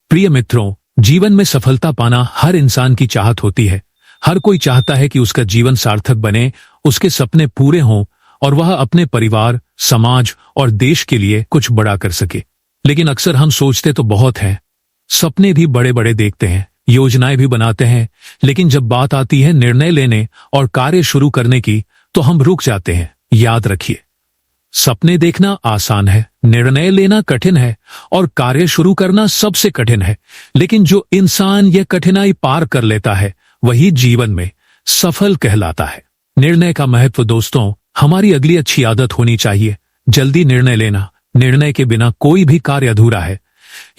प्रिय मित्रों, जीवन में सफलता पाना हर इंसान की चाहत होती है। हर कोई चाहता है कि उसका जीवन सार्थक बने, उसके सपने पूरे हों और वह अपने परिवार, समाज और देश के लिए कुछ बड़ा कर सके। लेकिन अक्सर हम सोचते तो बहुत हैं, सपने भी बड़े बड़े देखते हैं, योजनाएं भी बनाते हैं, लेकिन जब बात आती है निर्णय लेने और कार्य शुरू करने की, तो हम रुक जाते हैं। याद रखिए, सपने देखना आसान है, निर्णय लेना कठिन है और कार्य शुरू करना सबसे कठिन है। लेकिन जो इंसान यह कठिनाई पार कर लेता है, वही जीवन में सफल कहलाता है। निर्णय का महत्व दोस्तों, हमारी अगली अच्छी आदत होनी चाहिए जल्दी निर्णय लेना। निर्णय के बिना कोई भी कार्य अधूरा है।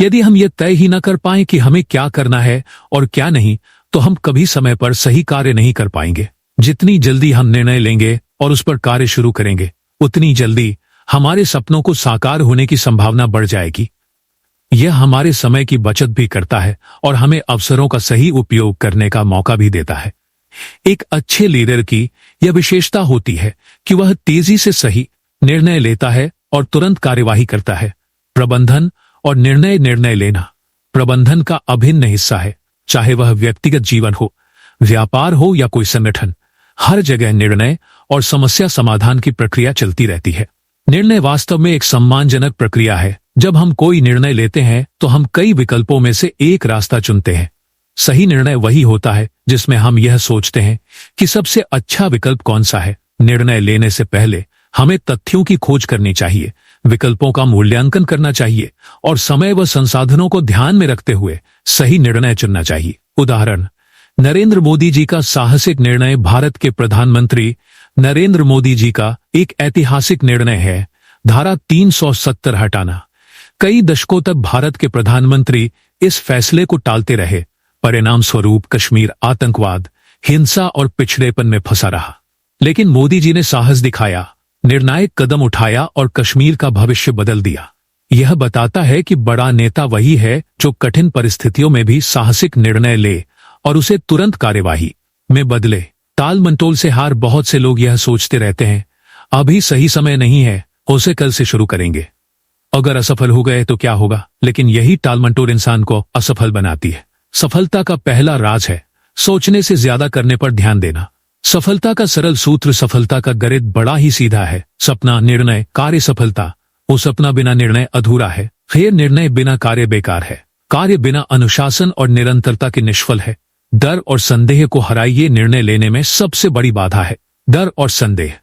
यदि हम ये तय ही न कर पाएं कि हमें क्या करना है और क्या नहीं, तो हम कभी समय पर सही कार्य नहीं कर पाएंगे। जितनी जल्दी हम निर्णय लेंगे और उस पर कार्य शुरू करेंगे, उतनी जल्दी हमारे सपनों को साकार होने की संभावना बढ़ जाएगी। यह हमारे समय की बचत भी करता है और हमें अवसरों का सही उपयोग करने का मौका भी देता है। एक अच्छे लीडर की यह विशेषता होती है कि वह तेजी से सही निर्णय लेता है और तुरंत कार्यवाही करता है। प्रबंधन और निर्णय लेना प्रबंधन का अभिन्न हिस्सा है। चाहे वह व्यक्तिगत जीवन हो, व्यापार हो या कोई संगठन, हर जगह निर्णय और समस्या समाधान की प्रक्रिया चलती रहती है। निर्णय वास्तव में एक सम्मानजनक प्रक्रिया है। जब हम कोई निर्णय लेते हैं तो हम कई विकल्पों में से एक रास्ता चुनते हैं। सही निर्णय वही होता है जिसमें हम यह सोचते हैं कि सबसे अच्छा विकल्प कौन सा है। निर्णय लेने से पहले हमें तथ्यों की खोज करनी चाहिए, विकल्पों का मूल्यांकन करना चाहिए और समय व संसाधनों को ध्यान में रखते हुए सही निर्णय चुनना चाहिए। उदाहरण, नरेंद्र मोदी जी का साहसिक निर्णय। भारत के प्रधानमंत्री नरेंद्र मोदी जी का एक ऐतिहासिक निर्णय है धारा 370 हटाना। कई दशकों तक भारत के प्रधानमंत्री इस फैसले को टालते रहे। परिणाम स्वरूप कश्मीर आतंकवाद, हिंसा और पिछड़ेपन में फंसा रहा। लेकिन मोदी जी ने साहस दिखाया, निर्णायक कदम उठाया और कश्मीर का भविष्य बदल दिया। यह बताता है कि बड़ा नेता वही है जो कठिन परिस्थितियों में भी साहसिक निर्णय ले और उसे तुरंत कार्यवाही में बदले। टाल मटोल से हार। बहुत से लोग यह सोचते रहते हैं, अभी सही समय नहीं है, उसे कल से शुरू करेंगे। अगर असफल हो गए तो क्या होगा? लेकिन यही टाल मटोल इंसान को असफल बनाती है। सफलता का पहला राज है सोचने से ज्यादा करने पर ध्यान देना। सफलता का सरल सूत्र, सफलता का गणित बड़ा ही सीधा है। सपना, निर्णय, कार्य, सफलता। वो सपना बिना निर्णय अधूरा है। फिर निर्णय बिना कार्य बेकार है। कार्य बिना अनुशासन और निरंतरता के निष्फल है। डर और संदेह को हराइए। निर्णय लेने में सबसे बड़ी बाधा है डर और संदेह।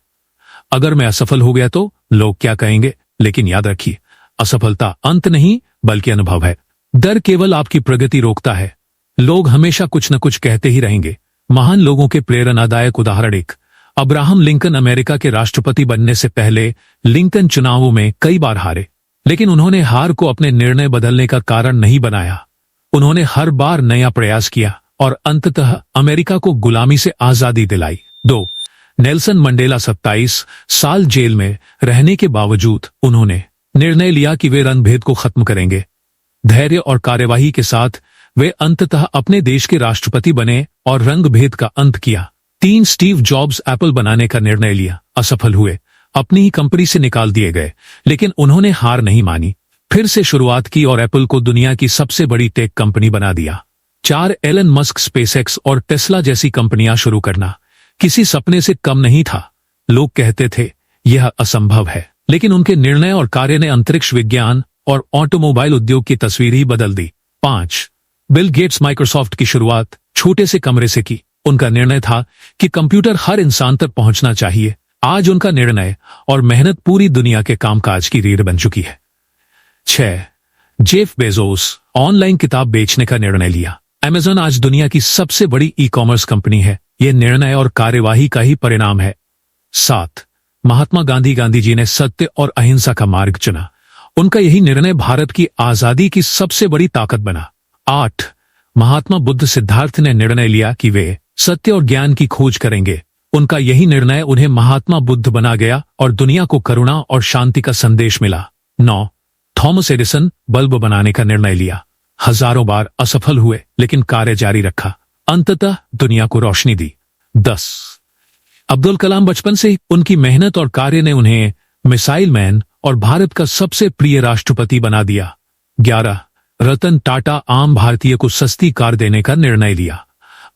अगर मैं असफल हो गया तो लोग क्या कहेंगे? लेकिन याद रखिए, असफलता अंत नहीं बल्कि अनुभव है। डर केवल आपकी प्रगति रोकता है। लोग हमेशा कुछ न कुछ कहते ही रहेंगे। महान लोगों के प्रेरणादायक उदाहरण एक, अब्राहम लिंकन। अमेरिका के राष्ट्रपति बनने से पहले लिंकन चुनावों में कई बार हारे, लेकिन उन्होंने हार को अपने निर्णय बदलने का कारण नहीं बनाया। उन्होंने हर बार नया प्रयास किया और अंततः अमेरिका को गुलामी से आजादी दिलाई। 2. Nelson Mandela. 27 साल जेल में रहने के बावजूद उन्होंने निर्णय लिया कि वे रंगभेद को खत्म करेंगे। धैर्य और कार्यवाही के साथ वे अंततः अपने देश के राष्ट्रपति बने और रंगभेद का अंत किया। 3. Steve jobs. एप्पल बनाने का निर्णय लिया, असफल हुए, अपनी ही कंपनी से निकाल दिए गए, लेकिन उन्होंने हार नहीं मानी, फिर से शुरुआत की और एप्पल को दुनिया की सबसे बड़ी टेक कंपनी बना दिया। 4. Elon Musk. स्पेसएक्स और टेस्ला जैसी कंपनियां शुरू करना किसी सपने से कम नहीं था। लोग कहते थे यह असंभव है, लेकिन उनके निर्णय और कार्य ने अंतरिक्ष विज्ञान और ऑटोमोबाइल उद्योग की तस्वीर ही बदल दी। 5. Bill Gates. माइक्रोसॉफ्ट की शुरुआत छोटे से कमरे से की। उनका निर्णय था कि कंप्यूटर हर इंसान तक पहुंचना चाहिए। आज उनका निर्णय और मेहनत पूरी दुनिया के कामकाज की रीढ़ बन चुकी है। 6. Jeff Bezos. ऑनलाइन किताब बेचने का निर्णय लिया। अमेज़न आज दुनिया की सबसे बड़ी ई-कॉमर्स कंपनी है। यह निर्णय और कार्यवाही का ही परिणाम है। 7. महात्मा गांधी। गांधी जी ने सत्य और अहिंसा का मार्ग चुना। उनका यही निर्णय भारत की आजादी की सबसे बड़ी ताकत बना। 8. महात्मा बुद्ध। सिद्धार्थ ने निर्णय लिया कि वे सत्य और ज्ञान की खोज करेंगे। उनका यही निर्णय उन्हें महात्मा बुद्ध बना गया और दुनिया को करुणा और शांति का संदेश मिला। 9. Thomas Edison. बल्ब बनाने का निर्णय लिया, हजारों बार असफल हुए, लेकिन कार्य जारी रखा, अंततः दुनिया को रोशनी दी। 10. अब्दुल कलाम। बचपन से ही उनकी मेहनत और कार्य ने उन्हें मिसाइल मैन और भारत का सबसे प्रिय राष्ट्रपति बना दिया। 11. रतन टाटा आम भारतीय को सस्ती कार देने का निर्णय लिया।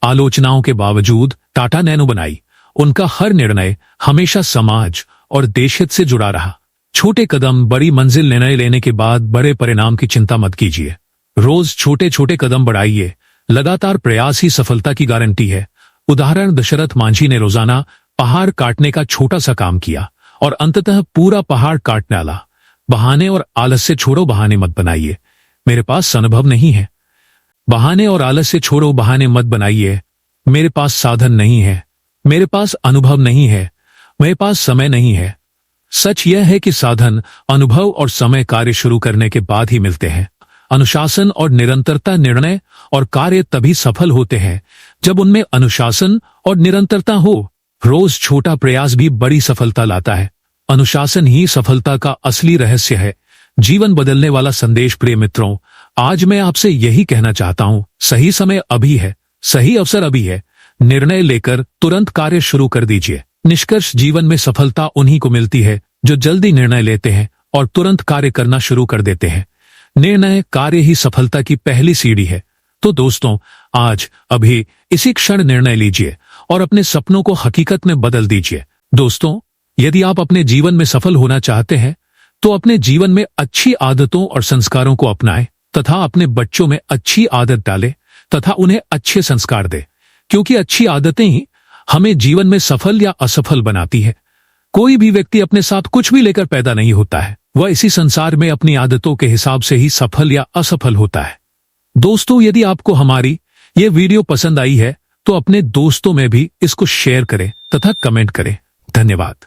आलोचनाओं के बावजूद टाटा नैनो बनाई। उनका हर निर्णय हमेशा समाज और देशहित से जुड़ा रहा। छोटे कदम बड़ी मंजिल, निर्णय लेने के बाद बड़े परिणाम की चिंता मत कीजिए। रोज छोटे छोटे कदम बढ़ाइए। लगातार प्रयास ही सफलता की गारंटी है। उदाहरण, दशरथ मांझी ने रोजाना पहाड़ काटने का छोटा सा काम किया और अंततः पूरा पहाड़ काट डाला। बहाने और आलस से छोड़ो, बहाने मत बनाइए। मेरे पास अनुभव नहीं है। बहाने और आलस से छोड़ो, बहाने मत बनाइए। मेरे पास साधन नहीं है, मेरे पास अनुभव नहीं है, मेरे पास समय नहीं है। सच यह है कि साधन, अनुभव और समय कार्य शुरू करने के बाद ही मिलते हैं। अनुशासन और निरंतरता, निर्णय और कार्य तभी सफल होते हैं जब उनमें अनुशासन और निरंतरता हो। रोज छोटा प्रयास भी बड़ी सफलता लाता है। अनुशासन ही सफलता का असली रहस्य है। जीवन बदलने वाला संदेश। प्रिय मित्रों, आज मैं आपसे यही कहना चाहता हूं, सही समय अभी है, सही अवसर अभी है। निर्णय लेकर तुरंत कार्य शुरू कर दीजिए। निष्कर्ष, जीवन में सफलता उन्हीं को मिलती है जो जल्दी निर्णय लेते हैं और तुरंत कार्य करना शुरू कर देते हैं। निर्णय कार्य ही सफलता की पहली सीढ़ी है। तो दोस्तों, आज अभी इसी क्षण निर्णय लीजिए और अपने सपनों को हकीकत में बदल दीजिए। दोस्तों, यदि आप अपने जीवन में सफल होना चाहते हैं तो अपने जीवन में अच्छी आदतों और संस्कारों को अपनाएं तथा अपने बच्चों में अच्छी आदत डालें तथा उन्हें अच्छे संस्कार दें, क्योंकि अच्छी आदतें ही हमें जीवन में सफल या असफल बनाती है। कोई भी व्यक्ति अपने साथ कुछ भी लेकर पैदा नहीं होता है, वह इसी संसार में अपनी आदतों के हिसाब से ही सफल या असफल होता है। दोस्तों, यदि आपको हमारी ये वीडियो पसंद आई है तो अपने दोस्तों में भी इसको शेयर करें तथा कमेंट करें। धन्यवाद।